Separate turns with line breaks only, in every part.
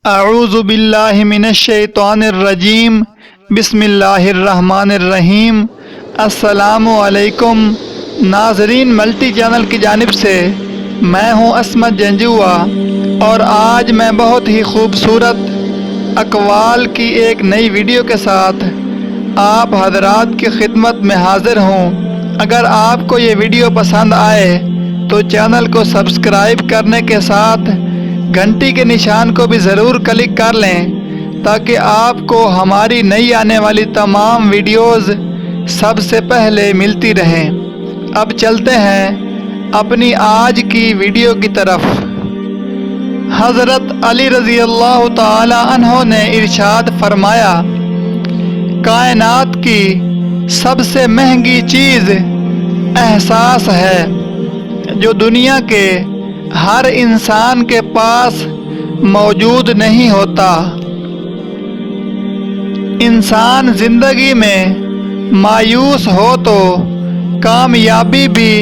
اعوذ باللہ من الشیطان الرجیم بسم اللہ الرحمن الرحیم۔ السلام علیکم ناظرین، ملٹی چینل کی جانب سے میں ہوں عصمت جنجوعہ، اور آج میں بہت ہی خوبصورت اقوال کی ایک نئی ویڈیو کے ساتھ آپ حضرات کی خدمت میں حاضر ہوں۔ اگر آپ کو یہ ویڈیو پسند آئے تو چینل کو سبسکرائب کرنے کے ساتھ گھنٹی کے نشان کو بھی ضرور کلک کر لیں تاکہ آپ کو ہماری نئی آنے والی تمام ویڈیوز سب سے پہلے ملتی رہیں۔ اب چلتے ہیں اپنی آج کی ویڈیو کی طرف۔ حضرت علی رضی اللہ تعالی عنہ نے ارشاد فرمایا، کائنات کی سب سے مہنگی چیز احساس ہے جو دنیا کے ہر انسان کے پاس موجود نہیں ہوتا۔ انسان زندگی میں مایوس ہو تو کامیابی بھی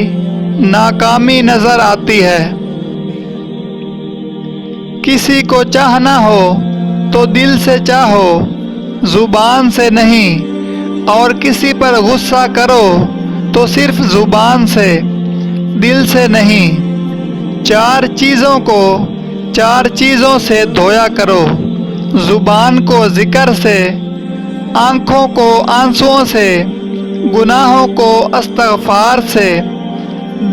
ناکامی نظر آتی ہے۔ کسی کو چاہنا ہو تو دل سے چاہو، زبان سے نہیں، اور کسی پر غصہ کرو تو صرف زبان سے، دل سے نہیں۔ چار چیزوں سے دھویا کرو، زبان کو ذکر سے، آنکھوں کو آنسوؤں سے، گناہوں کو استغفار سے،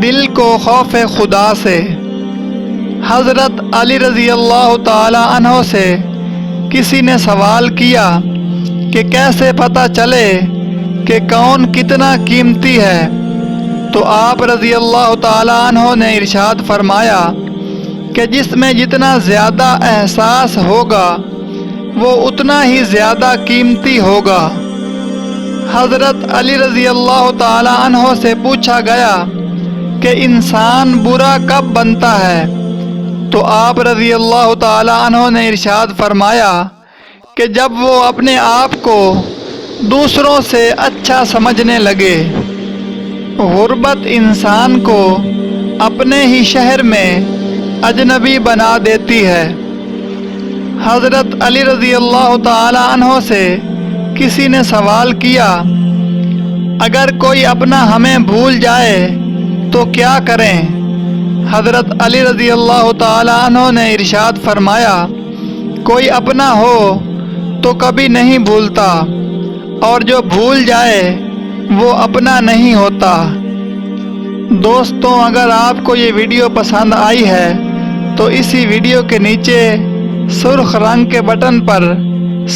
دل کو خوف خدا سے۔ حضرت علی رضی اللہ تعالی عنہ سے کسی نے سوال کیا کہ کیسے پتہ چلے کہ کون کتنا قیمتی ہے، تو آپ رضی اللہ تعالی عنہ نے ارشاد فرمایا کہ جس میں جتنا زیادہ احساس ہوگا وہ اتنا ہی زیادہ قیمتی ہوگا۔ حضرت علی رضی اللہ تعالی عنہ سے پوچھا گیا کہ انسان برا کب بنتا ہے، تو آپ رضی اللہ تعالی عنہ نے ارشاد فرمایا کہ جب وہ اپنے آپ کو دوسروں سے اچھا سمجھنے لگے۔ غربت انسان کو اپنے ہی شہر میں اجنبی بنا دیتی ہے۔ حضرت علی رضی اللہ تعالی عنہ سے کسی نے سوال کیا، اگر کوئی اپنا ہمیں بھول جائے تو کیا کریں؟ حضرت علی رضی اللہ تعالی عنہ نے ارشاد فرمایا، کوئی اپنا ہو تو کبھی نہیں بھولتا، اور جو بھول جائے وہ اپنا نہیں ہوتا۔ دوستوں، اگر آپ کو یہ ویڈیو پسند آئی ہے تو اسی ویڈیو کے نیچے سرخ رنگ کے بٹن پر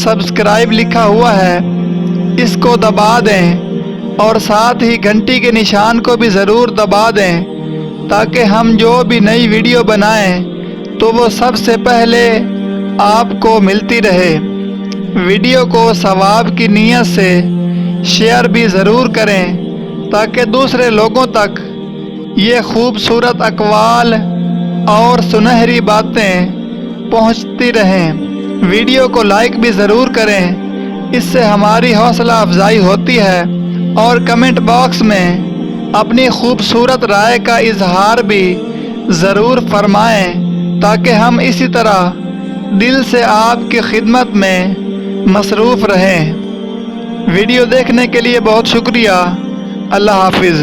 سبسکرائب لکھا ہوا ہے، اس کو دبا دیں، اور ساتھ ہی گھنٹی کے نشان کو بھی ضرور دبا دیں تاکہ ہم جو بھی نئی ویڈیو بنائیں تو وہ سب سے پہلے آپ کو ملتی رہے۔ ویڈیو کو ثواب کی نیت سے شیئر بھی ضرور کریں تاکہ دوسرے لوگوں تک یہ خوبصورت اقوال اور سنہری باتیں پہنچتی رہیں۔ ویڈیو کو لائک بھی ضرور کریں، اس سے ہماری حوصلہ افزائی ہوتی ہے، اور کمنٹ باکس میں اپنی خوبصورت رائے کا اظہار بھی ضرور فرمائیں تاکہ ہم اسی طرح دل سے آپ کی خدمت میں مصروف رہیں۔ ویڈیو دیکھنے کے لیے بہت شکریہ۔ اللہ حافظ۔